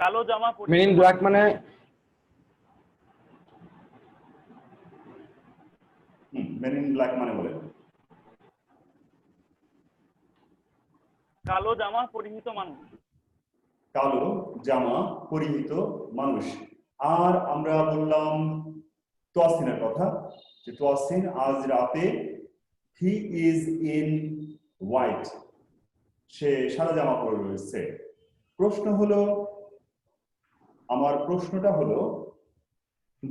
কালো জামা men in black মানে মেন ইন ব্ল্যাক মানে বলে কালো জামা পরিহিত মানুষ। কালো জামা পরিহিত মানুষ। আর আমরা বললাম তোয়াসিনের কথা, যে তোয়াসিন আজ রাতে হি ইজ ইন হোয়াইট, সে সাদা জামা পরে রয়েছে। প্রশ্ন হলো, আমার প্রশ্নটা হলো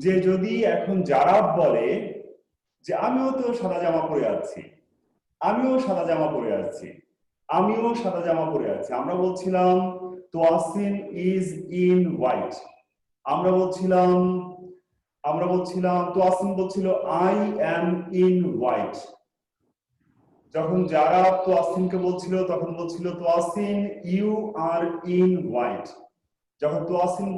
যে যদি এখন জারাব বলে যে আমিও তো সাদা জামা পরে আছি, আমিও সাদা জামা পরে আছি, আমিও সাদা জামা পরে আছি, আমরা বলছিলাম তোয়াসিন ইজ ইন হোয়াইট, আমরা বলছিলাম তোয়াসিন বলছিল আই অ্যাম ইন হোয়াইট। যখন জারাব তোয়াসিনকে বলছিল তখন বলছিল Toyasin you R in white. যখন তোয়াসিন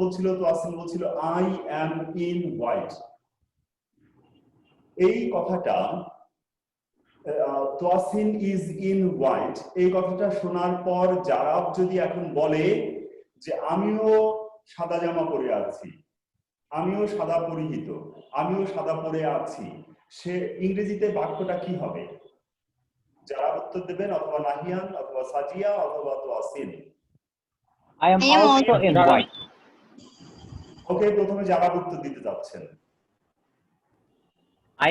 বলছিল আই অ্যাম ইন হোয়াইট। এই কথাটা তোয়াসিন ইজ ইন হোয়াইট, এই কথাটা শোনার পর জারাব যদি এখন বলে যে আমিও সাদা জামা পরে আছি, আমিও সাদা পরিহিত, আমিও সাদা পরে আছি, সে ইংরেজিতে বাক্যটা কি হবে? জারাব উত্তর দেবেন, অথবা নাহিয়ান, অথবা সাজিয়া, অথবা Toyasin. I am also in white. ওকে, প্রথমে জারাব উত্তর দিতে যাচ্ছেন।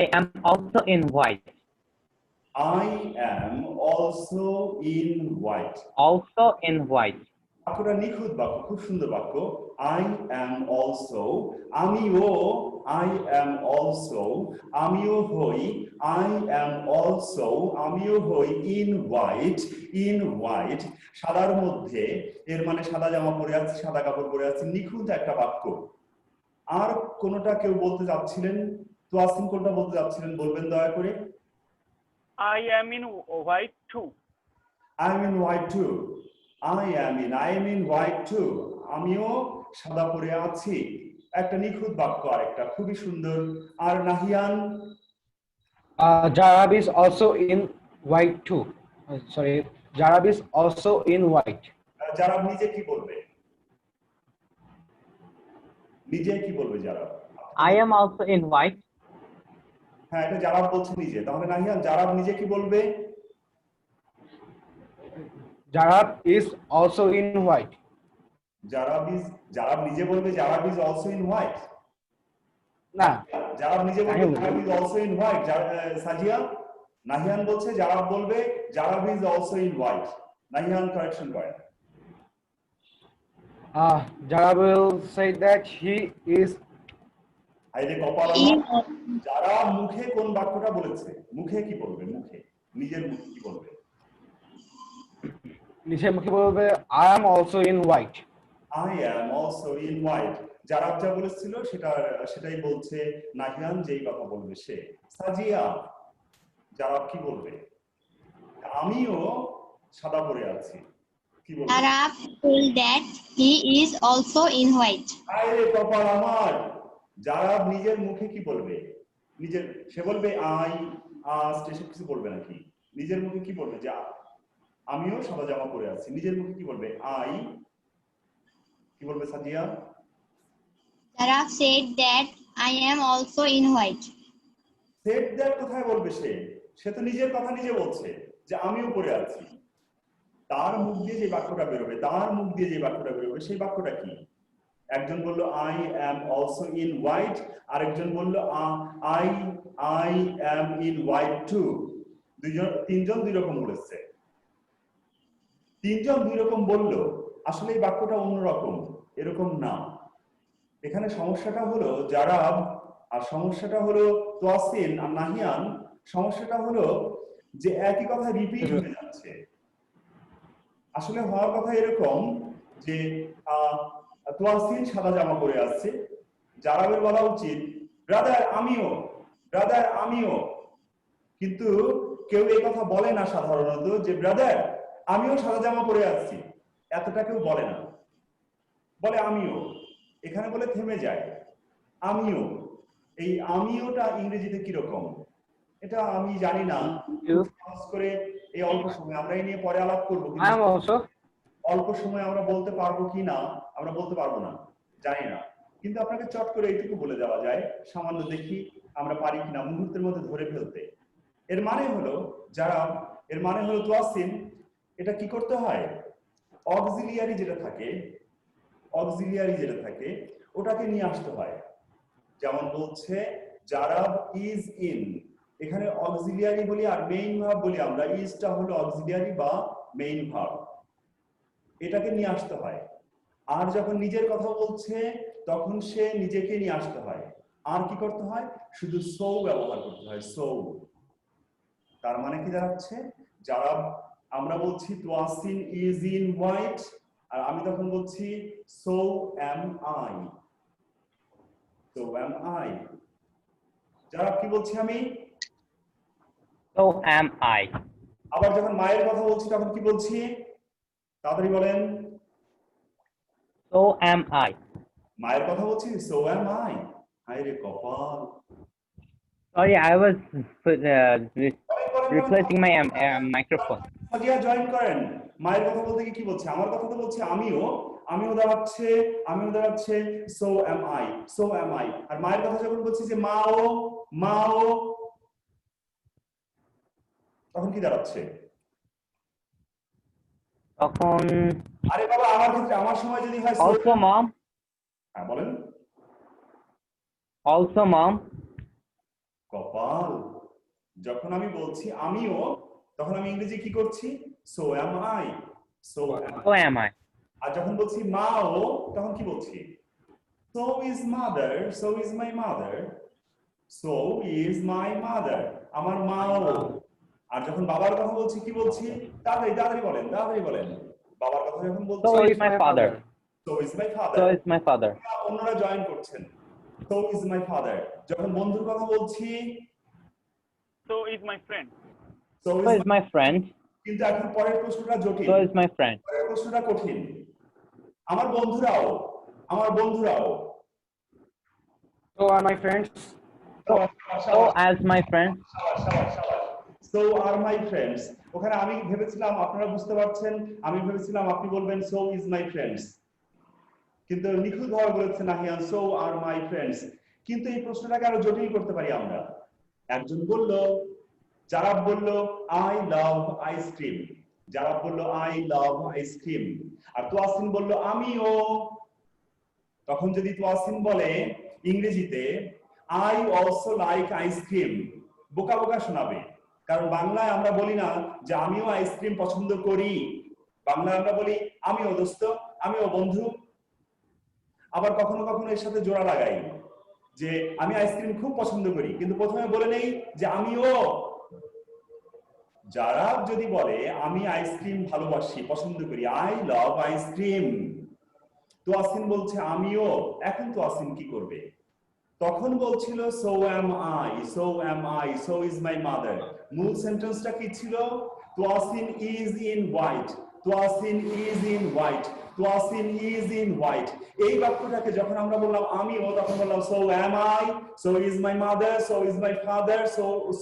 I am also in white. I am also in white. Also in white. বাক্যটা নিখুঁত বাক্য, খুব সুন্দর বাক্য। I am also, আমিও, I am also, আমিও হই, I am also, আমিও হই in white, in white, সাদার মধ্যে, এর মানে সাদা জামা পরে আছি, সাদা কাপড় পরে আছি, নিখুঁত একটা বাক্য। আর কোনটা কেউ বলতে যাচ্ছিলেন? তোয়াসিন কোনটা বলতে যাচ্ছিলেন বলবেন দয়া করে? I am in white too. I am in white too. I am in white too. আমিও সাদা পরে আছি। একটা নিখুঁত বাক্য, আর একটা খুবই সুন্দর। আর Nahiyan? Jarab is also in white too. Sorry, Jarab is also in white. Jarab নিজে কি বলবে? নিজে কি বলবে জারাব? I am also in white. হ্যাঁ, এটা জারাব বলছে নিজে। তাহলে নাহিয়ান, জারাব নিজে কি বলবে? Jarab is also in white. Jarab নিজে বলবে Jarab is also in white. না, জারাব নিজে বলবে Jarab is also in white. Sajia? Nahian বলছে জারাব বলবে Jarab is also in white. Nahian correction করেন। Jarab will say that he is. আইরে কপাল আমার, যারা মুখে কোন বাক্যটা বলেছে? মুখে কি বলবে? মুখে, নিজের মুখে কি বলবে? নিজের মুখে বলবে I am also in white. I am also in white. যারা যা বলেছিল সেটাই বলছে নাহিয়ান, যেই কথা বলবে সে। সাজিয়া, যারা কি বলবে? আমিও সাদা পরে আছি, কি বলবে? Arab told that he is also in white. আইরে কপাল আমার, যারা নিজের মুখে কি বলবে? সে বলবে আই, আস্ট, এসব কিছু বলবে নাকি? নিজের মুখে কি বলবে? যে আমিও সাদা জামা পরে আছি। নিজের মুখে কি বলবে? আই, কি বলবে সাজিয়া? Arab said that I am also in white. Said that কোথায় বলবে সে? সে তো নিজের কথা নিজে বলছে যে আমিও পরে আছি। তার মুখ দিয়ে যে বাক্যটা বেরোবে, সেই বাক্যটা কি? একজন বলল I am also in white, আরেকজন বলল I am in white too. তিনজন দুই রকম বলেছে। তিনজন দুই রকম বললো, আসলে এই বাক্যটা অন্যরকম, এরকম না। এখানে সমস্যাটা হলো জারাব, আর সমস্যাটা হলো তোয়াসিন আর নাহিয়ান। সমস্যাটা হলো যে একই কথা রিপিট হয়ে যাচ্ছে। আসলে হওয়ার কথা এরকম যে তোয়াসিন সাদা জামা পরে আসছে, জারাবের বলা উচিত ব্রাদার আমিও, কিন্তু কেউ এই কথা বলে না সাধারণত যে ব্রাদার আমিও সাদা জামা পরে আসছি, এতটা কেউ বলে না, বলে আমিও। এখানে বলে থেমে যায় আমিও। এই আমিওটা ইংরেজিতে কিরকম এটা আমি জানি না, করে এই অল্প সময় আমরা এই নিয়ে পরে আলাপ করবো। I am also. অল্প সময় আমরা বলতে পারবো কি না, আমরা বলতে পারবো না, জানি না। কিন্তু আপনাকে চট করে এইটুকু বলে দেওয়া যায়, সামান্য দেখি আমরা পারি কিনা মুহূর্তের মধ্যে ধরে ফেলতে। এর মানে হলো যারা, এর মানে হলো তোয়াসিন, এটা কি করতে হয়, অক্সিলিয়ারি যেটা থাকে, অক্সিলিয়ারি যেটা থাকে ওটাকে নিয়ে আসতে হয়। যেমন বলছে যারা ইজ ইন, এখানে অক্সিলিয়ারি বলি আর মেইন ভার্ব বলি আমরা, ইজটা হলো অক্সিলিয়ারি বা মেইন ভার্ব, এটাকে নিয়ে আসতে হয়। আর যখন নিজের কথা বলছে তখন সে নিজেকে নিয়ে আসতে হয়। আর কি করতে হয়, শুধু সো ব্যবহার করতে হয়, সো। তার মানে কি দাঁড়াচ্ছে, যারা আমরা বলছি তোয়াসিন ইজ ইন হোয়াইট, আর আমি তখন বলছি so am I, so am I. যারা কি বলছি আমি, So am I. আবার যখন মায়ের কথা বলছি তখন কি বলছি, তাড়াতাড়ি বলেন। So am I. মায়ের কথা বলছি সো অ্যাম আই, হায় রে কপাল। Sorry, I was replacing my microphone. Sajia join করেন। মায়ের কথা বলতে কি বলছে, আমার কথা তো বলছে আমিও, আমিও দাঁড়াচ্ছে, আমিও দাঁড়াচ্ছে so am I, so am I. আর মায়ের কথা যখন বলছি যে মাও, মাও, তখন কি দাঁড়াচ্ছে, তখন আরে বাবা আমার ক্ষেত্রে আমার সময় যদি হয় also mom. হ্যাঁ বলেন। Also mom. কপাল, যখন আমি বলছি আমিও তখন আমি ইংরেজি কি করছি, so am I, so So am I. আর যখন বলছি মাও তখন কি বলছি, so is mother, so is my mother, so is my mother, আমার মাও। আর যখন বাবার কথা বলছি কি বলছি, তাড়াতাড়ি তাড়াতাড়ি বলেন, তাড়াতাড়ি বলেন। বাবার কথা যখন বলছি So is my father. so is my father, So is my father. অন্যরা জয়েন করছেন, so is my father। যখন বন্ধুর কথা বলছি So is my friend. so So is my friend. কিন্তু এখন পরের প্রশ্নটা জটিল, So is my friend. পরের প্রশ্নটা কঠিন। আমার বন্ধুরাও, আমার বন্ধুরাও, So are my friends. So as my friend. so are my friends। ওখানে আমি ভেবেছিলাম, আপনারা বুঝতে পারছেন, আমি ভেবেছিলাম আপনি বলবেন so is my friends, কিন্তু নিখুঁতভাবে বলেছেন Nahiyan so are my friends। কিন্তু এই প্রশ্নটাকে আরো জটিল করতে পারি আমরা। একজন বলল, যারা বলল আই লাভ আইসক্রিম, যারা বলল আই লাভ আইসক্রিম, আর তোয়াসিন বলল আমিও। তখন যদি তোয়াসিন বলে ইংরেজিতে আই অলসো লাইক আইসক্রিম, বোকা বোকা শোনাবে, কারণ বাংলায় আমরা বলি না যে আমিও আইসক্রিম পছন্দ করি, বাংলায় আমরা বলি আমিও দোস্ত, আমিও বন্ধু। আবার কখনো কখনো এর সাথে জোড়া লাগাই যে আমি আইসক্রিম খুব পছন্দ করি, কিন্তু প্রথমে বলে নেই যে আমিও। যারা যদি বলে আমি আইসক্রিম ভালোবাসি, পছন্দ করি, আই লাভ আইসক্রিম, তোয়াসিন বলছে আমিও। এখন তোয়াসিন কি করবে, তখন বলছিল so am I, so am I, so is my mother. মূল সেন্টেন্সটা কি ছিল, তোয়াসিন ইজ ইন হোয়াইট, তোয়াসিন ইজ ইন হোয়াইট, তোয়াসিন ইজ ইন হোয়াইট। এই বাক্যটাকে যখন আমরা বললাম আমিও, তখন বললাম so am I, so is my mother, so is my father,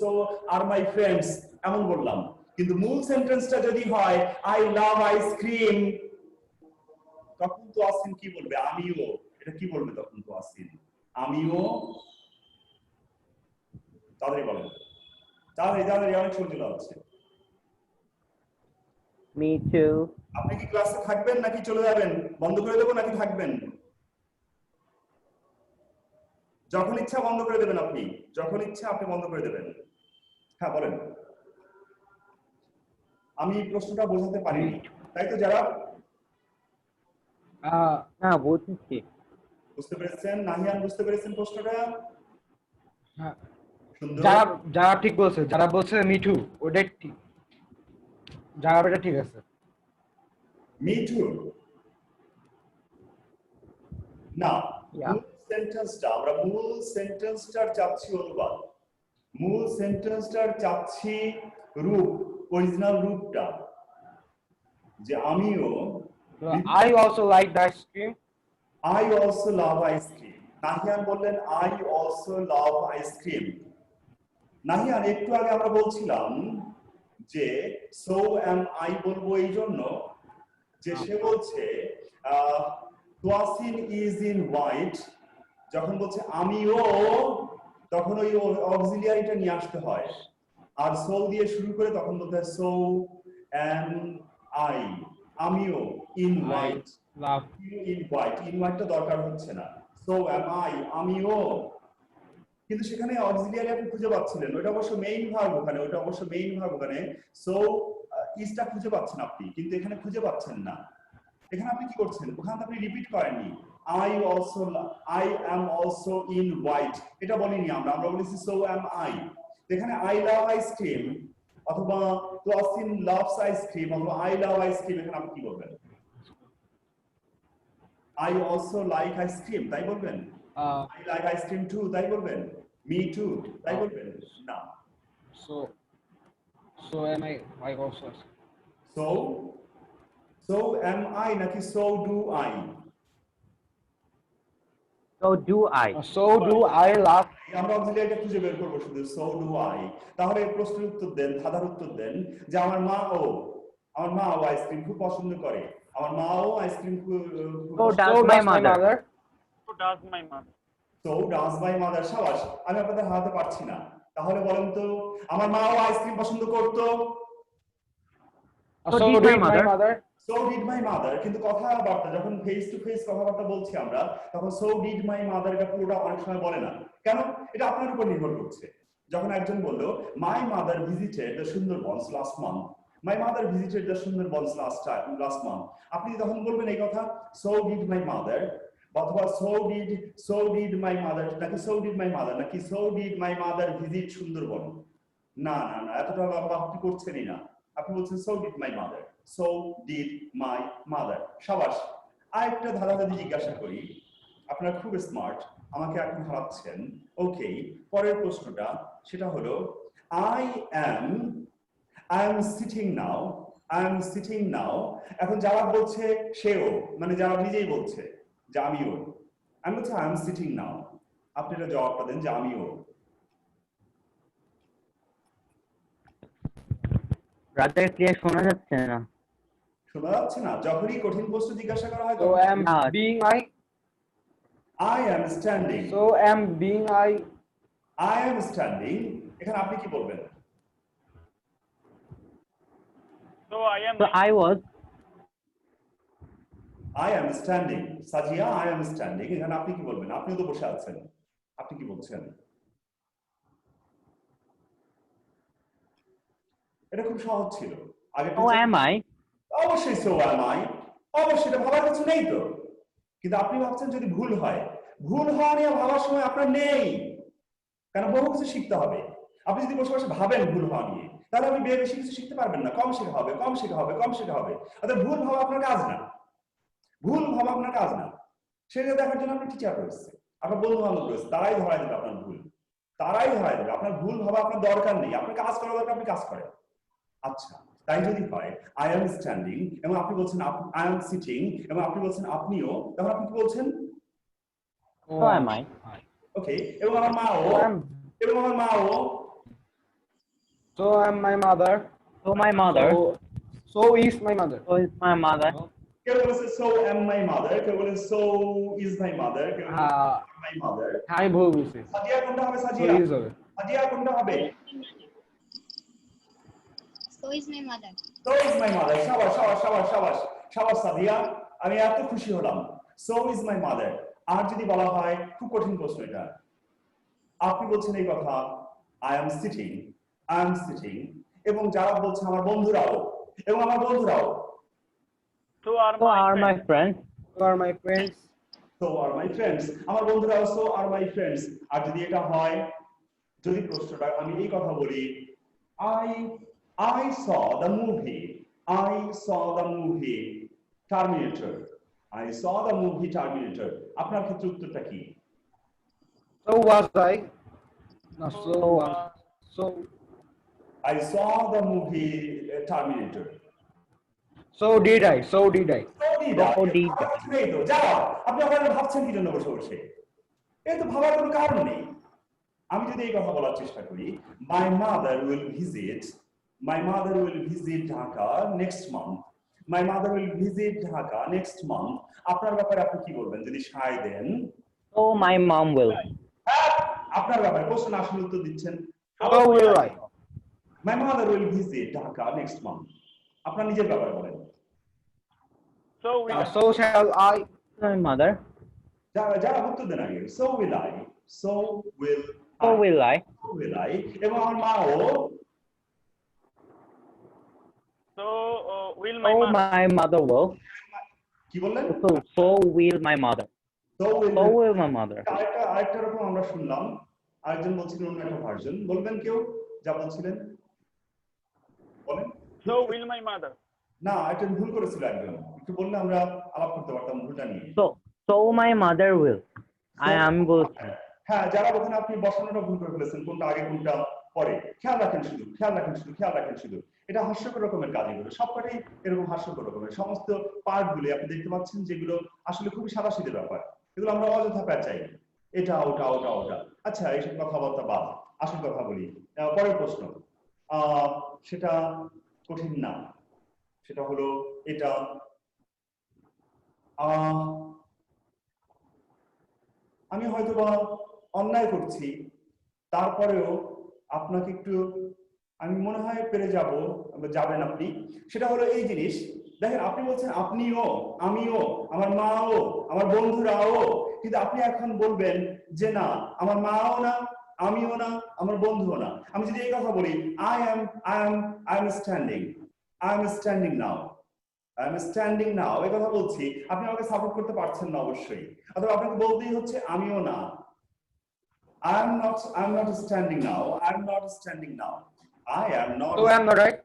so are my friends, এমন বললাম। কিন্তু মূল সেন্টেন্সটা যদি হয় আই লাভ আইসক্রিম, তখন তোয়াসিন কি বলবে, আমিও। এটা কি বলবে তখন তোয়াসিন, আমিও। তাড়াতাড়ি বলেন, তাড়াতাড়ি তাড়াতাড়ি, অনেক সময় চলে যাচ্ছে। Me too. আপনি কি ক্লাসে থাকবেন নাকি চলে যাবেন, বন্ধ করে দেবো নাকি থাকবেন? যখন ইচ্ছা বন্ধ করে দেবেন, আপনি যখন ইচ্ছা আপনি বন্ধ করে দেবেন। হ্যাঁ বলেন। আমি প্রশ্নটা বোঝাতে পারিনি, তাই তো? যারা না বুঝছি। বুঝতে পেরেছেন, নাহিয়ান বুঝতে পেরেছেন প্রশ্নটা? হ্যাঁ, সুন্দর। যারা যারা ঠিক বলছে, যারা বলছে মিঠু, ওটাই ঠিক, যারা এটা ঠিক আছে। মি টু না, Yeah. মূল সেন্টেন্সটা আমরা মূল সেন্টেন্সটার চাচ্ছি অনুবাদ, মূল সেন্টেন্সটার চাচ্ছি রূপ, অরিজিনাল রূপটা, যে আমিও। I also like the ice cream. I also love ice cream। Nahiyan বললেন I also love ice cream। Nahiyan একটু আগে আমরা বলছিলাম যে so am I বলবো এই জন্য যে সে বলছে তোয়াসিন ইজ ইন হোয়াইট, যখন বলছে আমিও, তখন ওই অক্সিলিয়ারিটা নিয়ে আসতে হয়। আর সো দিয়ে শুরু করে তখন বলতে হয় সো এম আই, আমিও in white. love. In white, in হোয়াইটটা দরকার হচ্ছে না। সো এম আই, আমিও। কিন্তু সেখানে অক্সিলিয়ারি আপনি খুঁজে পাচ্ছিলেন, ওটা অবশ্য মেইন ভার্ব ওখানে, ওটা অবশ্য মেইন ভার্ব ওখানে। সো ইজটা খুঁজে পাচ্ছেন আপনি, কিন্তু এখানে খুঁজে পাচ্ছেন না। এখানে আপনি কি করছেন, ওখানে আপনি রিপিট করেননি I am also in white, এটা বলিনি আমরা, আমরা বলেছি সো অ্যাম আই। এখানে আই লাভ আইসক্রিম অথবা তোয়াসিন লাভস আইসক্রিম অথবা আই লাভ আইসক্রিম, এখানে আপনি কি বলবেন? আই অলসো লাইক আইসক্রিম তাই বলবেন? আই লাইক আইসক্রিম টু তাই বলবেন? মি টু তাই বলবেন? না। So am I also. So am I নাকি so do I? So do I. So do I love. আমরা অক্সিলিয়ারিটা খুঁজে বের করব শুধু so do I। তাহলে প্রশ্নের উত্তর দেন, ধাঁধার উত্তর দেন যে আমার মাও আইসক্রিম খুব পছন্দ করে, আমার মাও ice cream So does my mother. So does my mother. So does my mother। শাবাশ, আমি আপনাদের হাতে পারছি না, তাহলে বলেন তো আমার মাও আইসক্রিম পছন্দ করতো। So did my mother. So did my mother, কিন্তু কথাবার্তা যখন ফেস টু ফেস কথাবার্তা বলছি আমরা, তখন so did my mother এটা পুরোটা অনেক সময় বলে না। কেন? এটা আপনার উপর নির্ভর করছে। যখন একজন বলল my mother visited the Sundarbans last month, my mother visited the Sundarbans last month, আপনি তখন বলবেন এই কথা so did my mother, অথবা so did my mother নাকি so did my mother নাকি so did my mother visit Sundarban. না না না, এতটা লম্বা আপনি করছেনই না, আপনি বলছেন so did my mother, so did my mother। শাবাশ। আরেকটা ধাঁধা যদি জিজ্ঞাসা করি, আপনারা খুব স্মার্ট, আমাকে এখন হারাচ্ছেন। ওকে, পরের প্রশ্নটা সেটা হলো I am sitting now। এখন যারা বলছে সেও, মানে যারা নিজেই বলছে যে আমিও, আমি বলছি I am sitting now, আপনি এটা জবাবটা দেন যে আমিও। রাতের ক্লিয়ার শোনা যাচ্ছে না। শোনা যাচ্ছে না? যখনই কঠিন প্রশ্ন জিজ্ঞাসা করা হয় So তখন am being I am standing। So am being I am standing, এখানে আপনি কি বলবেন? So I am. So I was. I am standing। Sajia I am standing, এখানে আপনি কি বলবেন? আপনিও তো বসে আছেন, আপনি কি বলছেন? এটা খুব সহজ ছিল। আগে So am I. অবশ্যই so am I, অবশ্যই, এটা ভাবার কিছু নেই তো। কিন্তু আপনি ভাবছেন যদি ভুল হয়, ভুল হওয়া নিয়ে ভাবার সময় আপনার নেই, কারণ বহু কিছু শিখতে হবে। আপনি যদি বসে বসে ভাবেন ভুল হওয়া নিয়ে, তাহলে আপনি বেশি কিছু শিখতে পারবেন না, কম শেখা হবে। অর্থাৎ ভুল ভাবা আপনার কাজ না, সেটা দেখার জন্য আপনি টিচার রয়েছে, আপনার বন্ধু বান্ধব রয়েছে, তারাই ধরাই দেবে আপনার ভুল, আপনার ভুল ভাবা আপনার দরকার নেই, আপনার কাজ করা দরকার, আপনি কাজ করেন। আচ্ছা, তাই যদি হয় I am standing এবং আপনি বলছেন I am sitting এবং আপনি বলছেন আপনিও, তখন আপনি কি বলছেন? So am I. ওকে, এবং আমার মাও, So am my mother. So my mother. So is my mother. So is my mother. কেউ বলেছে so am my mother, কেউ বলে so is my mother, কেউ বলে my mother। আমি ভুল বলছি। সাজিয়া কোনটা হবে? So সাজিয়া is হবে। কোনটা হবে? So is my mother. So is my mother। শাবাশ Sadia, আমি এত খুশি হলাম। So is my mother। আর যদি বলা হয়, খুব কঠিন প্রশ্ন এটা, আপনি বলছেন এই কথা I am sitting এবং যারা বলছে আমার বন্ধুরাও, So are So are my my friends. So are my friends. so are my friends, আমার বন্ধুরাও so are my friends। আর যদি এটা হয়, যদি প্রশ্নটা আমি এই কথা বলি I saw the movie Terminator, আপনার ক্ষেত্রে উত্তরটা কি? So was I. No, so was. So I saw the movie Terminator। so did I. So did I. যাও, আপনি আপনারা ভাবছেন কি জন্য বসে বসে? এই তো ভাবার কোনো কারণ নেই। আমি যদি এই কথা বলার চেষ্টা করি, my mother will visit Dhaka next month, my mother will visit Dhaka next month, আপনার ব্যাপারে আপনি কি বলবেন যদি সায় দেন? So my mom will. আপনার ব্যাপারে কোশ্চেন আসলে উত্তর দিচ্ছেন। So will I. My mother will visit Dhaka next month, আপনার নিজের ব্যাপারে বলেন। So will I. So shall I. My mother. যারা উত্তর দেন আগে, so will I, so will So will I. So will I, এবং আমার মাও So will my So mother. my mother will. কি বললেন? So will my mother. So will. So will my mother. আরেকটা রকম আমরা শুনলাম, আরেকজন বলছিলেন অন্য একটা ভার্সন, বলবেন কেউ যা বলছিলেন বলেন। So will my mother. না, এটা ভুল করেছিল একজন, একটু বললে আমরা আলাপ করতে পারতাম ভুলটা নিয়ে। So my mother will. আমি বলছি। হ্যাঁ, যারা ওখানে আপনি বসানোটা ভুল করে ফেলেছেন, কোনটা আগে কোনটা পরে, খেয়াল রাখেন শুধু, খেয়াল রাখেন শুধু, খেয়াল রাখেন শুধু। এটা হাস্যকর রকমের কাজ, এগুলো সবকটাই এরকম হাস্যকর রকমের। সমস্ত পার্ট গুলো আপনি দেখতে পাচ্ছেন যেগুলো আসলে খুবই সাদাসিধে ব্যাপার, এগুলো আমরা অযথা প্যাচাই, এটা ওটা ওটা ওটা। আচ্ছা, এইসব কথাবার্তা বাদ, আসল কথা বলি। পরের প্রশ্ন, সেটা কঠিন না, সেটা হলো এটা আমি হয়তোবা অন্যায় করছি, তারপরেও আপনাকে একটু, আমি মনে হয় পেরে যাবেন আপনি। সেটা হলো এই জিনিস, দেখেন আপনি বলছেন আপনিও, আমিও, আমার মাও, আমার বন্ধুরাও, কিন্তু আপনি এখন বলবেন যে না, আমার মাও না, আমিও না, আমার বন্ধুও না। আমি যদি এই কথা বলি, I am standing now, I am standing now, এই কথা বলছি, আপনি আমাকে সাপোর্ট করতে পারছেন না অবশ্যই, অথবা আপনাকে বলতেই হচ্ছে আমিও না, I am not standing now, I am not standing now, I am not. So I am not right.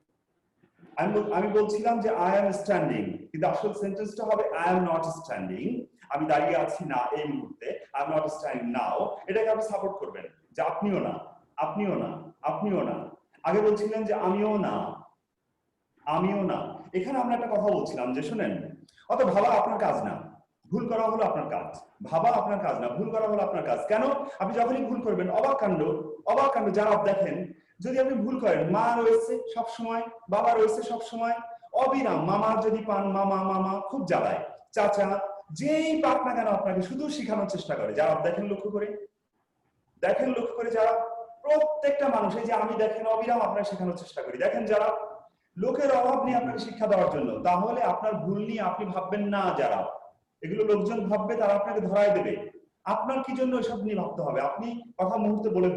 আমি বলছিলাম যে I am standing, কিন্তু আসল সেন্টেন্সটা হবে I am not standing, আমি দাঁড়িয়ে আছি না এই মুহূর্তে, I am not standing now, এটাকে আপনি সাপোর্ট করবেন যে আপনিও না, আপনিও না, আপনিও না। আগে বলছিলেন যে আমিও না, আমিও না। এখানে আমরা একটা কথা বলছিলাম যে শুনেন, অত ভাবা আপনার কাজ না, ভুল করা হলো আপনার কাজ, ভাবা আপনার কাজ না, ভুল করা হলো আপনার কাজ। কেন? আপনি যখনই ভুল করবেন, অবাক কাণ্ড যারা দেখেন, যদি আপনি ভুল করেন, মা রয়েছে সব সময়, বাবা রয়েছে সব সময়, অবিরাম মামা যদি পান, মামা খুব জ্বালায়, চাচা যেই পাক না কেন আপনাকে শুধু শেখানোর চেষ্টা করে। যারা দেখেন লক্ষ্য করে যারা প্রত্যেকটা মানুষ, এই যে আমি দেখেন অবিরাম আপনার শেখানোর চেষ্টা করি। দেখেন যারা লোকের অভাব নিয়ে আপনাকে শিক্ষা দেওয়ার জন্য, তাহলে আপনার ভুল নিয়ে আপনি ভাববেন না, যারা এগুলো লোকজন ভাববে, তারা আপনাকে ধরায় দেবে। আপনার কি জন্য এসব নিয়ে ভাবতে হবে? আপনি কথা মুহূর্তে বলে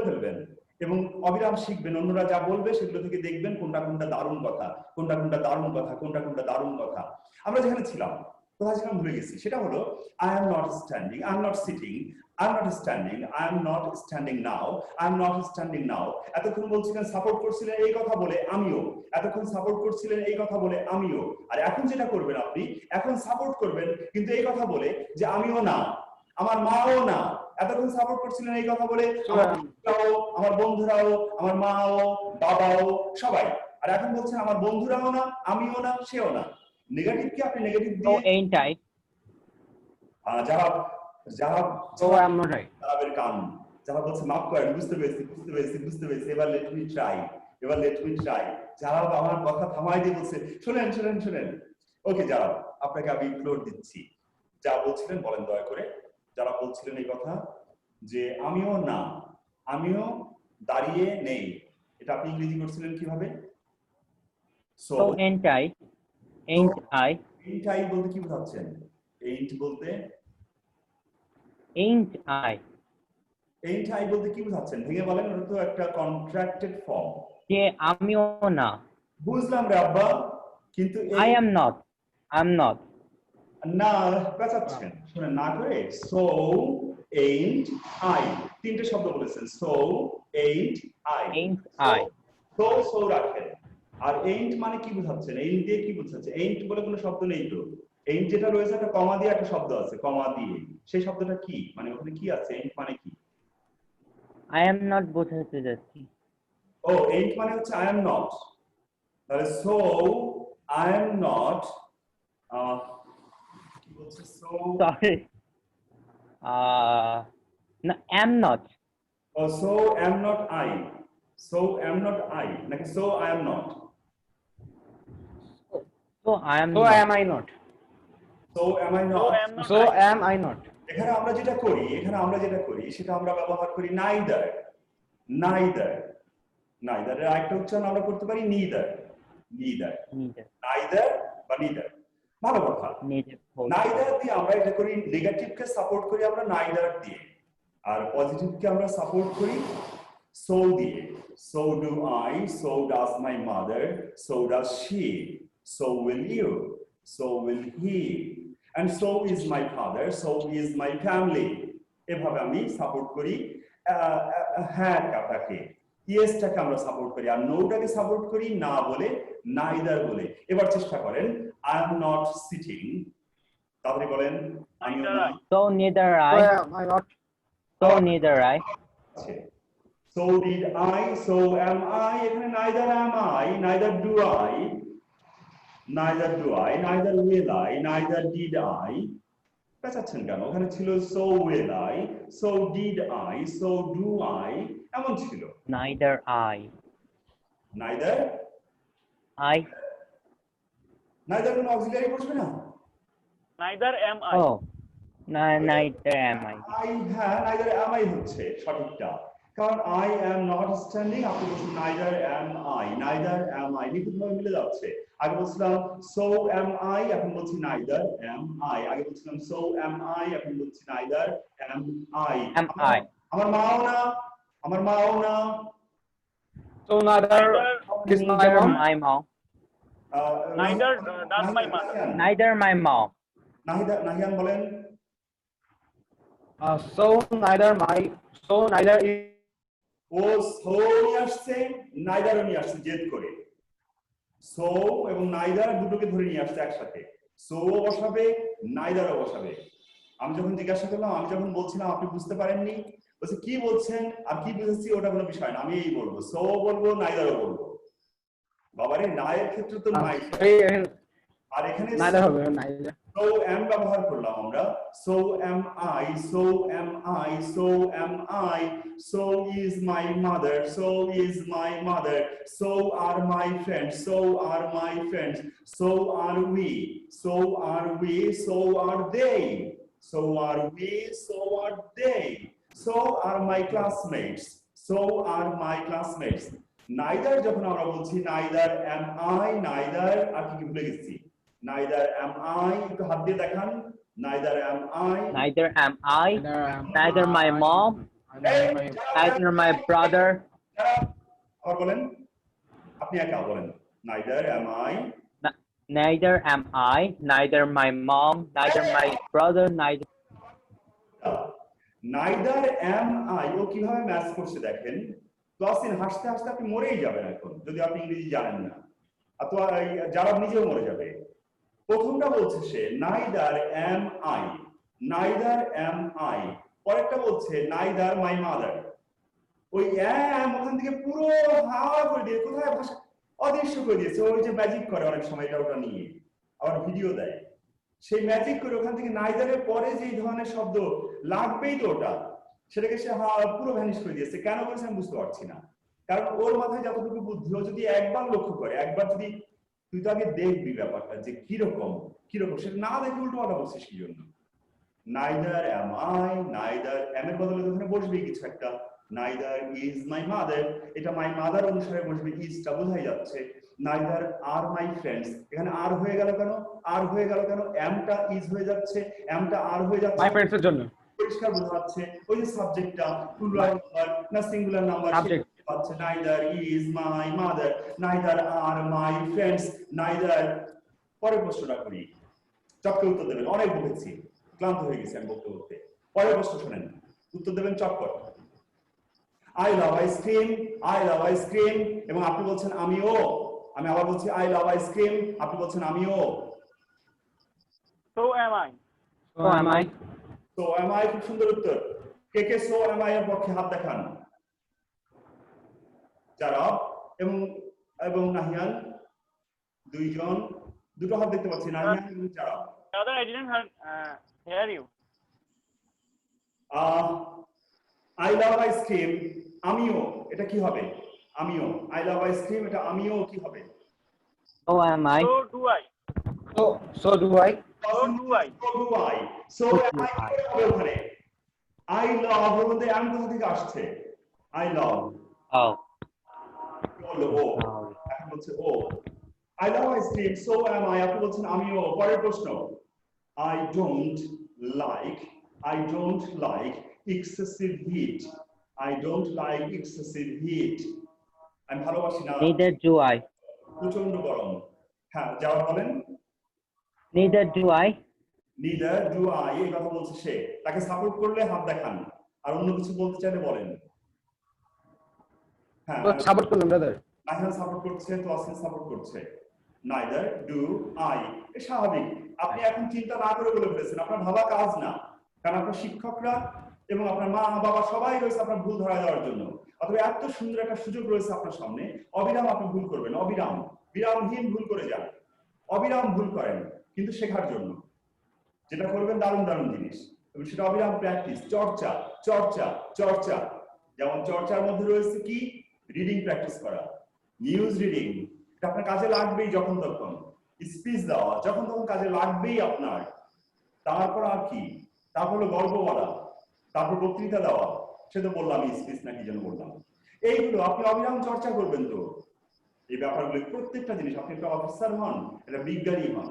ফেলবেন এবং অবিরাম শিখবেন। অন্যরা যা বলবে সেগুলো থেকে দেখবেন কোনটা দারুণ কথা, কোনটা দারুণ কথা। আমরা যেখানে ছিলাম, কোথায় ছিলাম ভুলে গেছি, সেটা হলো I am not standing, I am not sitting, I am not standing, I am not standing now, I am not standing now। এতক্ষণ বলছিলেন, সাপোর্ট করছিলেন এই কথা বলে আমিও, এতক্ষণ সাপোর্ট করছিলেন এই কথা বলে আমিও। আর এখন যেটা করবেন, আপনি এখন সাপোর্ট করবেন কিন্তু এই কথা বলে যে আমিও না, আমার মাও না। এতক্ষণ সাপোর্ট করছিলেন এই কথা বলে আমার বন্ধুরাও, আমার মাও, বাবাও, সবাই। আর এখন বলছেন আমার বন্ধুরাও না, আমিও না, সেও না। নেগেটিভ কি আপনি নেগেটিভ দিয়ে ain't I? যারা So I am not right. তাদের কান যারা বলছে মাফ করেন, বুঝতে পেরেছি, এবার লেট মি ট্রাই, যারা আমার কথা থামাই দিয়ে বলছে শুনেন। ওকে, যারা আপনাকে আমি ফ্লোর দিচ্ছি, যা বলছিলেন বলেন দয়া করে। যারা বলছিলেন এই কথা যে আমিও না, আমিও দাঁড়িয়ে নেই, এটা আপনি ইংরেজি করছিলেন কিভাবে? So ain't I? Ain't I? ain't I বলতে কি বোঝাচ্ছেন? ain't বলতে Ain't I? ain't I বলতে কি বোঝাচ্ছেন? ভেঙে বলেন, ওটা তো একটা কন্ট্রাক্টেড ফর্ম। যে আমিও না। বুঝলাম রে আব্বা, কিন্তু I am not. I'm not. না পেঁচাচ্ছেন, শুনেন না করে। so ain't I, তিনটে শব্দ বলেছেন, so ain't I, Ain't I? so রাখেন। আর ain't মানে কি বোঝাচ্ছেন? ain't দিয়ে কি বোঝাচ্ছে? ain't বলে কোনো শব্দ নেই তো। ain't যেটা রয়েছে একটা কমা দিয়ে একটা শব্দ আছে, কমা দিয়ে, সেই শব্দটা কি মানে ওখানে কি আছে? ain't মানে কি? I am not বোঝাতে যাচ্ছি। ও, ain't মানে হচ্ছে I am not, তাহলে so I am not, কি বলছে? so Sorry. No, am not. oh, so am not I, নাকি so I am not? So I am So not. am I not. So am I So not? am not So I. am I not. এখানে আমরা যেটা করি সেটা আমরা ব্যবহার করি neither. Neither. Neither এর আরেকটা উচ্চারণ আমরা করতে পারি neither. Neither. Neither বা neither. ভালো কথা। Neither. neither দিয়ে আমরা এটা করি, নেগেটিভকে সাপোর্ট করি আমরা neither দিয়ে, আর পজিটিভকে আমরা সাপোর্ট করি so দিয়ে। So do I, so does my mother, so does she, so will you, so will he, and so is my father, so is my family। এভাবে আমি সাপোর্ট করি হ্যাঁ টাকে, ইয়েসটাকে আমরা সাপোর্ট করি, আর নোটাকে সাপোর্ট করি না বলে neither বলে। এবার চেষ্টা করেন I am not sitting, তাহলে বলেন আমি Neither I. So neither So I. am I not. So neither I. So did I, so am I, এখানে neither am I, neither do I, neither will I, neither did I। পেঁচাচ্ছেন কেন? ওখানে ছিল so will I, so did I, so do I, এমন ছিল। Neither I. neither কোনো auxiliary বসবে না? Neither am I. Oh. Neither am I. হ্যাঁ neither am I হচ্ছে সঠিকটা, কারণ I am not standing, আপনি বলছেন neither am I, নিখুঁতভাবে মিলে যাচ্ছে। আগে বলছিলাম so am I, এখন বলছি neither am I, আগে বলছিলাম so am I, এখন বলছি neither am I। আমার মাও না। So neither is my Neither mom. my mom. Neither does my mother. Neither my mom. Nahiyan বলেন। So neither is. ও সো নিয়ে আসছে, নাইদারও নিয়ে আসছে জেদ করে। সো এবং নাইদার দুটোকে ধরে নিয়ে আসছে একসাথে, সো বসাবে নাইদারও বসাবে। আমি যখন জিজ্ঞাসা করলাম, আমি যখন বলছিলাম আপনি বুঝতে পারেননি, বলছে কি বলছেন আর কি বুঝেছি ওটা কোনো বিষয় না, আমি এই বলবো, সো বলবো নাইদারও বলবো। বাবারে না এর ক্ষেত্রে তো নাই, আর এখানে neither হবে neither. so am ব্যবহার করলাম আমরা, so am I, so am I, so am I, so is my mother, so is my mother, so are my friends, so are my friends, so are we, so are we, so are they, so are we, so are they, so are my classmates, so are my classmates। neither যখন আমরা বলছি neither am I, neither আর কি ভুলে গেছি, neither am I, একটু হাত দিয়ে দেখান, neither am I, Neither am I. Neither am Neither my mom. Neither my brother. আবার বলেন, আপনি একা বলেন, neither am I, Neither am I. Neither my mom. Neither my brother. Neither. neither am I ও কিভাবে ম্যাচ করছে দেখেন। তো আসেন হাসতে হাসতে আপনি মরেই যাবেন এখন যদি আপনি ইংরেজি জানেন না, অথবা যারা নিজেও মরে যাবে। প্রথমটা বলছে সে neither am I, neither am I, পরেরটা বলছে neither my mother। ওই am ওখান থেকে পুরো হাওয়া করে দিয়ে কোথায় ভাষা অদৃশ্য করে দিয়েছে। ওই যে ম্যাজিক করে অনেক সময় এটা ওটা নিয়ে আবার ভিডিও দেয়, সেই ম্যাজিক করে ওখান থেকে neither এর পরে যে ধরনের শব্দ লাগবেই তো ওটা, সেটাকে সে পুরো ভ্যানিশ করে দিয়েছে। কেন বলছে আমি বুঝতে পারছি না, কারণ ওর মাথায় যতটুকু বুদ্ধি, ও যদি একবার লক্ষ্য করে, একবার যদি তুই তো আগে দেখবি ব্যাপারটা যে কিরকম সেটা না দেখে উল্টো পাল্টা বলছিস কি জন্য। neither am I, neither am এর বদলে ওখানে বসবে কিছু একটা, neither is my mother, এটা my mother অনুসারে বসবে, isটা বোঝাই যাচ্ছে। neither are my friends, এখানে আর হয়ে গেল কেন, amটা is হয়ে যাচ্ছে, amটা আর হয়ে যাচ্ছে My friends এর জন্য। পরিষ্কার বোঝা যাচ্ছে ওই যে সাবজেক্টটা প্লুরাল নাম্বার না সিঙ্গুলার নাম্বার, পাচ্ছে neither is my mother, neither are my friends, neither। পরের প্রশ্নটা করি, চটকে উত্তর দেবেন, অনেক বলেছি, ক্লান্ত হয়ে গেছি আমি বলতে বলতে। পরের প্রশ্ন শোনেন, উত্তর দেবেন চটপট। I love ice cream, I love ice cream, এবং আপনি বলছেন আমিও, আমি আবার বলছি I love ice cream, আপনি বলছেন আমিও। So am I. So am I. So am I, খুব সুন্দর উত্তর। কে কে so am I এর পক্ষে হাত দেখান। যারা এবং নাহিয়ান, দুইজন, দুটো হাত দেখতে পাচ্ছি, নাহিয়ান এবং যারা। Rather, I didn't hear you. I love ice cream, আমিও, এটা কি হবে? আমিও, I love ice cream, এটা আমিও কি হবে? So am I. So do I. So do I. So do I. So do I. So am I কি হবে ওখানে? I love এর মধ্যে am কোথা থেকে আসছে? I love Oh. বলো ও এখন বলছে ও I love ice cream so am I আপনি বলছেন আমিও পরের প্রশ্ন I don't like excessive heat I don't like excessive heat আমি ভালোবাসি না Neither do I. প্রচন্ড গরম হ্যাঁ জবাব বলেন Neither do I. neither do I এই কথা বলছে সে তাকে সাপোর্ট করলে হাত দেখান আর অন্য কিছু বলতে চাইলে বলেন হ্যাঁ সাপোর্ট করলাম ব্রাদার নাহিয়ান সাপোর্ট করছে তোয়াসিন সাপোর্ট করছে neither do I এ স্বাভাবিক আপনি এখন চিন্তা না করে বলে ফেলেছেন আপনার ভাবা কাজ না কারণ আপনার শিক্ষকরা এবং আপনার মা বাবা সবাই রয়েছে আপনার ভুল ধরা দেওয়ার জন্য অথবা এত সুন্দর একটা সুযোগ রয়েছে আপনার সামনে অবিরাম আপনি ভুল করবেন অবিরাম বিরামহীন ভুল করে যান অবিরাম ভুল করেন কিন্তু শেখার জন্য যেটা করবেন দারুণ দারুণ জিনিস এবং সেটা অবিরাম প্র্যাকটিস চর্চা চর্চা চর্চা যেমন চর্চার মধ্যে রয়েছে কি রিডিং প্র্যাকটিস করা নিউজ রিডিং এটা আপনার কাজে লাগবেই যখন তখন স্পিচ দেওয়া যখন তখন কাজে লাগবেই আপনার তারপর আর কি তারপর হলো গল্প বলা তারপর বক্তৃতা দেওয়া সে তো বললাম স্পিচ নাকি যেন বললাম এইগুলো আপনি অবিরাম চর্চা করবেন তো এই ব্যাপারগুলো প্রত্যেকটা জিনিস আপনি একটা অফিসার হন একটা বিজ্ঞানী হন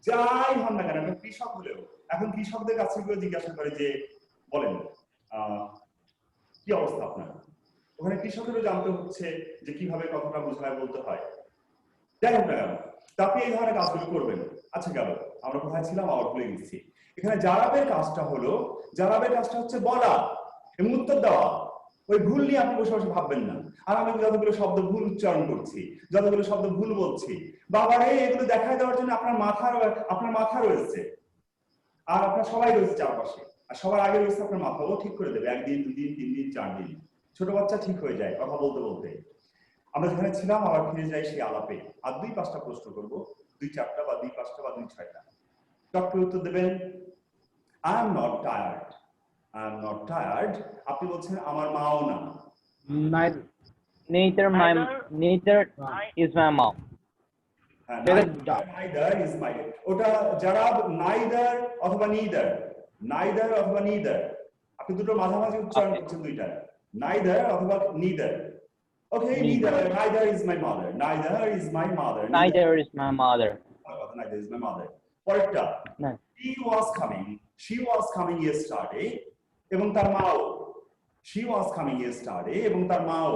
যাই হন না কেন একটা কৃষক হলেও এখন কৃষকদের কাছে গিয়ে জিজ্ঞাসা করে যে বলেন কি অবস্থা আপনার ওখানে কৃষকেরও জানতে হচ্ছে যে কিভাবে কথাটা বোঝায় বলতে হয় যাই হোক না কেন তা আপনি এই ধরনের কাজগুলো করবেন আচ্ছা গেল আমরা কোথায় ছিলাম আবার ভুলে গেছি এখানে জারাবের কাজটা হচ্ছে বলা এবং উত্তর দেওয়া ওই ভুল নিয়ে আপনি বসে বসে ভাববেন না আর আমি যতগুলো শব্দ ভুল উচ্চারণ করছি যতগুলো শব্দ ভুল বলছি বাবারে এগুলো দেখায় দেওয়ার জন্য আপনার মাথা রয়েছে আর আপনার সবাই রয়েছে চারপাশে আর সবার আগে রয়েছে আপনার মাথা ও ঠিক করে দেবে একদিন দুদিন 3 দিন 4 দিন ছোট বাচ্চা ঠিক হয়ে যায় কথা বলতে বলতে আমরা যেখানে ছিলাম আবার ফিরে যাই সেই আলাপে আর 2-5টা প্রশ্ন করবো 2-4টা বা 2-5টা বা 2-6টা টপকে উত্তর দেবেন I am not tired আপনি বলছেন আমার মাও না Neither is my mom. neither is my ওটা যারা neither অথবা neither আপনি দুটো মাঝামাঝি উচ্চারণ করছেন দুইটা neither অথবা neither okay neither is my mother Neither is my mother. neither is my mother পরেরটা she was coming yesterday এবং তার মাও she was coming yesterday এবং তার মাও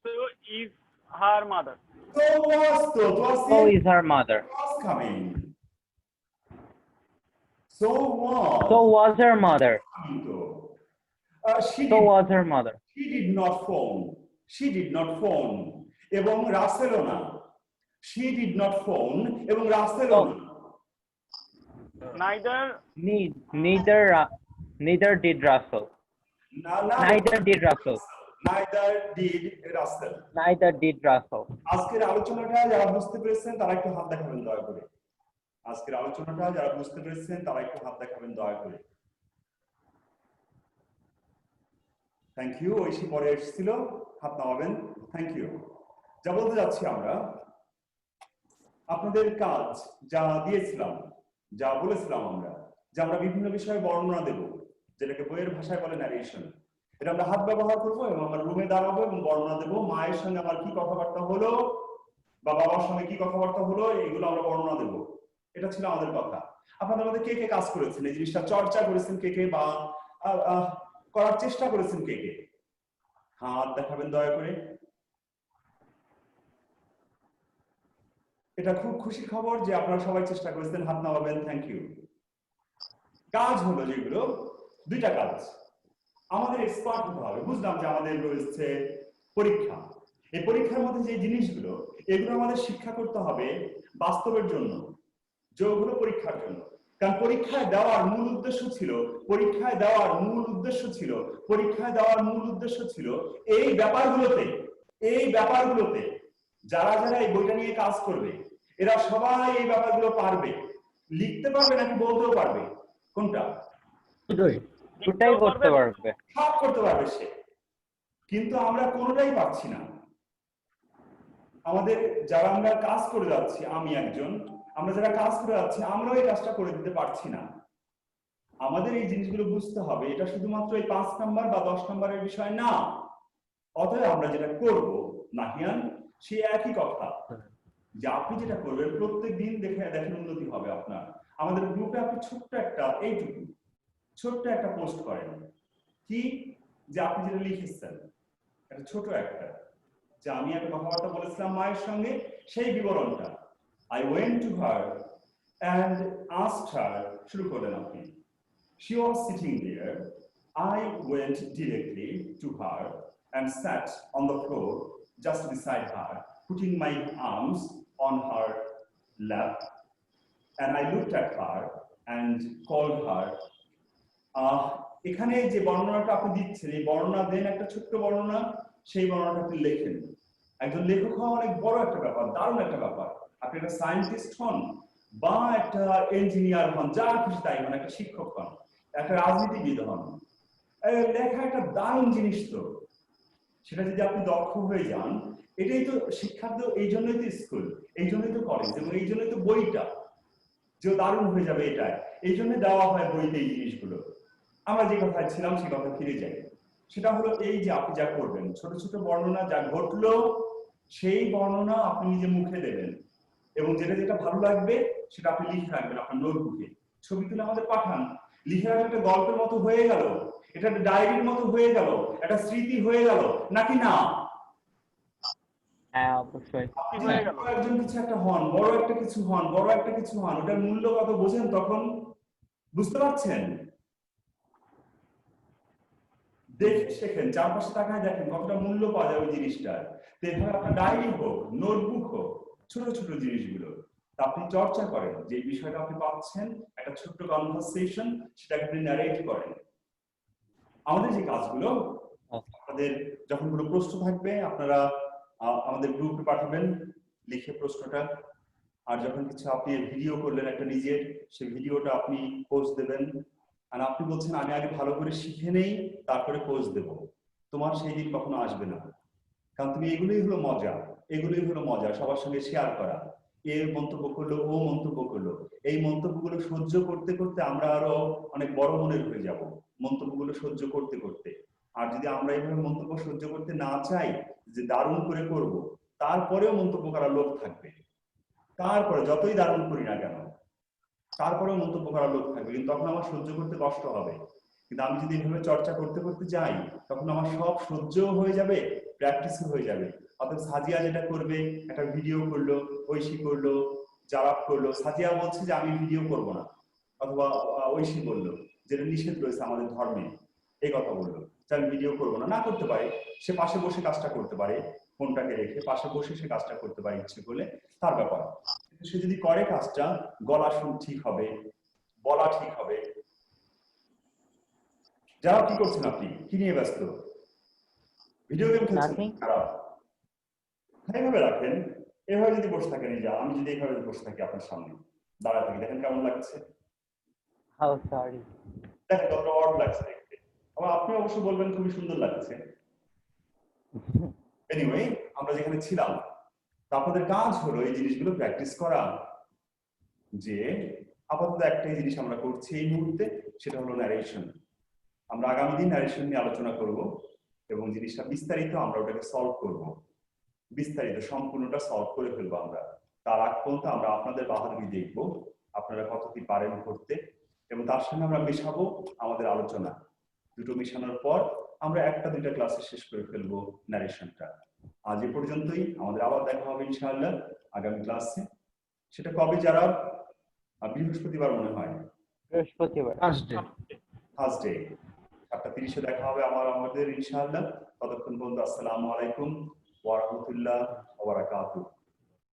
So is her mother. So is her mother. was coming so was her mother. she was her mother. she did not phone এবং রাসেলও না she did not phone এবং রাসেলও না Neither did Russell. Neither did Russell. আজকের আলোচনাটা যারা বুঝতে পেরেছেন তারা একটু হাত দেখাবেন দয়া করে আজকের আলোচনাটা যারা বুঝতে পেরেছেন তারা একটু হাত দেখাবেন দয়া করে থ্যাংক ইউ ঐশী পরে এসেছিল হাত নামাবেন থ্যাংক ইউ যা বলতে যাচ্ছি আমরা আপনাদের কাজ যা দিয়েছিলাম যা বলেছিলাম আমরা যে আমরা বিভিন্ন বিষয়ে বর্ণনা দেব যেটাকে বইয়ের ভাষায় বলে ন্যারেশন এটা আমরা হাত ব্যবহার করবো এবং আমরা রুমে দাঁড়াবো এবং বর্ণনা দেবো মায়ের সঙ্গে আমার কি কথাবার্তা হলো বা বাবার সঙ্গে কি কথাবার্তা হলো এগুলো আমরা বর্ণনা দেবো এটা ছিল আমাদের কথা আপনাদের মধ্যে কে কে কাজ করেছেন এই জিনিসটা চর্চা করেছেন কে কে বা করার চেষ্টা করেছেন কে কে হাত দেখাবেন দয়া করে এটা খুব খুশির খবর যে আপনারা সবাই চেষ্টা করেছেন হাত নামাবেন থ্যাংক ইউ কাজ হলো যেগুলো দুইটা কাজ আমাদের এক্সপার্ট হতে হবে বুঝলাম যে আমাদের রয়েছে পরীক্ষা এই পরীক্ষার মধ্যে যে জিনিসগুলো এগুলো আমাদের শিক্ষা করতে হবে বাস্তবের জন্য যেগুলো পরীক্ষার জন্য কারণ পরীক্ষায় দেওয়ার মূল উদ্দেশ্য ছিল এই ব্যাপারগুলোতে যারা এই বইটা নিয়ে কাজ করবে এরা সবাই এই ব্যাপারগুলো পারবে লিখতে পারবে নাকি বলতেও পারবে কোনটা দুটাই করতে পারবে সব করতে পারবে সে কিন্তু আমরা কোনোটাই পাচ্ছি না আমাদের যারা আমরা কাজ করে যাচ্ছি আমি একজন আমরা যারা কাজ করে যাচ্ছি আমরাও এই কাজটা করে দিতে পারছি না। আমাদের এই জিনিসগুলো বুঝতে হবে, এটা শুধুমাত্র এই 5 নাম্বার বা 10 নাম্বারের বিষয় না। অতএব আমরা যেটা করব নাহিয়ান, সেই একই কথা যে আপনি যেটা করবেন প্রত্যেক দিন দেখেন উন্নতি হবে আপনার। আমাদের গ্রুপে আপনি ছোট্ট একটা এইটুকু ছোট্ট একটা পোস্ট করেন, কি যে আপনি যেটা লিখেছেন একটা ছোট একটা, যে আমি একটা কথাবার্তা বলেছিলাম মায়ের সঙ্গে, সেই বিবরণটা I went to her and asked her, শুরু করলেন আপনি। She was sitting there. I went directly to her and sat on the floor just beside her, putting my arms on her lap, and I looked at her and called her. এখানে যে বর্ণনাটা আপনি দিচ্ছেন, এই বর্ণনা দেন একটা ছোট্ট বর্ণনা, সেই বর্ণনাটা আপনি লেখেন। একজন লেখক হওয়া অনেক বড় একটা ব্যাপার, দারুণ একটা ব্যাপার। আপনি একটা সায়েন্টিস্ট হন বা একটা ইঞ্জিনিয়ার হন, যা খুশি তাই হন, একটা শিক্ষক হন, একটা রাজনীতিবিদ হন, লেখা একটা দারুণ জিনিস। তো সেটা যদি আপনি দক্ষ হয়ে যান, এটাই তো শিক্ষার্থী, এই জন্যই তো স্কুল, এই জন্যই তো কলেজ, এবং এই জন্যই তো বইটা যে দারুণ হয়ে যাবে, এটা এই জন্য দেওয়া হয় বইতে এই জিনিসগুলো। আমরা যে কথায় ছিলাম সেই কথা ফিরে যাই। সেটা হলো এই যে আপনি যা করবেন, ছোট ছোট বর্ণনা যা ঘটলো সেই বর্ণনা আপনি নিজে মুখে দেবেন, এবং যেটা যেটা ভালো লাগবে সেটা আপনি লিখে রাখবেন আপনার নোটবুকে। ছবি তুলে আমাদের পাঠান, লিখে রাখলে একটা গল্পের মতো হয়ে গেল, এটা একটা ডায়েরির মতো হয়ে গেল, একটা স্মৃতি হয়ে গেল, নাকি না? হ্যাঁ অবশ্যই। আপনি একজন কিছু একটা হন, বড় একটা কিছু হন, বড় একটা কিছু হন, ওটার মূল্য কত বোঝেন তখন? বুঝতে পারছেন? দেখে শেখেন, চারপাশে তাকায় দেখেন কতটা মূল্য পাওয়া যায় ওই জিনিসটার। তো এভাবে আপনার ডায়েরি হোক, নোটবুক হোক, ছোট ছোট জিনিসগুলো আপনি চর্চা করেন। যে বিষয়টা আপনি পাচ্ছেন একটা ছোট্ট কনভারসেশন, সেটাকে আপনি ন্যারেট করেন। আমাদের যে কাজগুলো, আপনাদের যখন কোনো প্রশ্ন থাকবে আপনারা আমাদের গ্রুপে পাঠাবেন লিখে প্রশ্নটা। আর যখন কিছু আপনি ভিডিও করলেন একটা নিজের, সেই ভিডিওটা আপনি পোস্ট দেবেন। আর আপনি বলছেন আমি আগে ভালো করে শিখে নেই তারপরে পোস্ট দেব, তোমার সেই দিন কখনো আসবে না। কারণ তুমি এগুলোই হলো মজা, এগুলোই হলো মজা, সবার সঙ্গে শেয়ার করা। এ মন্তব্য করলো, ও মন্তব্য করলো, এই মন্তব্যগুলো সহ্য করতে করতে আমরা আরো অনেক বড় মনের হয়ে যাব মন্তব্যগুলো সহ্য করতে করতে। আর যদি আমরা এইভাবে মন্তব্য সহ্য করতে না চাই, যে দারুণ করে করব, তারপরেও মন্তব্য করার লোক থাকবে। তারপরে যতই দারুণ করি না কেন, তারপরেও মন্তব্য করার লোক থাকবে, কিন্তু তখন আমার সহ্য করতে কষ্ট হবে। কিন্তু আমি যদি এইভাবে চর্চা করতে করতে যাই, তখন আমার সব সহ্যও হয়ে যাবে, প্র্যাকটিসও হয়ে যাবে। অর্থাৎ সাজিয়া যেটা করবে, একটা ভিডিও করলো, ঐশী করলো, জারাপ করলো। সাজিয়া বলছে যে আমি ভিডিও করব না, অথবা ঐশী বললো যেটা নিষেধ রয়েছে আমাদের ধর্মে, এই কথা বললো যে আমি ভিডিও করবো না। না করতে পারে, সে পাশে বসে কাজটা করতে পারে, ফোনটাকে রেখে পাশে বসে সে কাজটা করতে পারে ইচ্ছে করলে, তার ব্যাপার। কিন্তু সে যদি করে কাজটা, গলা সুর ঠিক হবে, বলা ঠিক হবে। যারা কি করছেন, আপনি কি নিয়ে ব্যস্ত? ভিডিও গেম খেলছেন? খারাপ, এইভাবে রাখেন। এভাবে যদি বসে থাকেন, এই যা আমি যদি এইভাবে বসে থাকি আপনার সামনে দাঁড়ায় থাকি, দেখেন কেমন লাগছে? হাউ সরি, দেখেন কতটা অড লাগছে দেখতে। আবার আপনি অবশ্য বলবেন খুবই সুন্দর লাগছে। এনিওয়ে, আমরা যেখানে ছিলাম, আপনাদের কাজ হলো এই জিনিসগুলো প্র্যাকটিস করা। যে আপাতত একটাই জিনিস আমরা করছি এই মুহূর্তে, সেটা হলো ন্যারেশন। আমরা আগামী দিন ন্যারেশন নিয়ে আলোচনা করব, এবং জিনিসটা বিস্তারিত আমরা ওটাকে সলভ করব, বিস্তারিত সম্পূর্ণটা সলভ করে ফেলবো আমরা। তার আগ পর্যন্ত আমরা আপনাদের বাহাদুরি দেখবো, আপনারা কত কি পারেন করতে, এবং তার সঙ্গে আমরা মেশাবো আমাদের আলোচনা। দুটো মেশানোর পর আমরা একটা দুইটা ক্লাসে শেষ করে ফেলবো ন্যারেশনটা। আজ এ পর্যন্তই, আমাদের আবার দেখা হবে ইনশাআল্লাহ আগামী ক্লাসে। সেটা কবে? যারা বৃহস্পতিবার মনে হয়, বৃহস্পতিবার, থার্সডে 7:30-এ দেখা হবে আমাদের ইনশাআল্লাহ। ততক্ষণ পর্যন্ত আসসালামু আলাইকুম ওয়া রাহমাতুল্লাহ ওয়া বারাকাতুহু।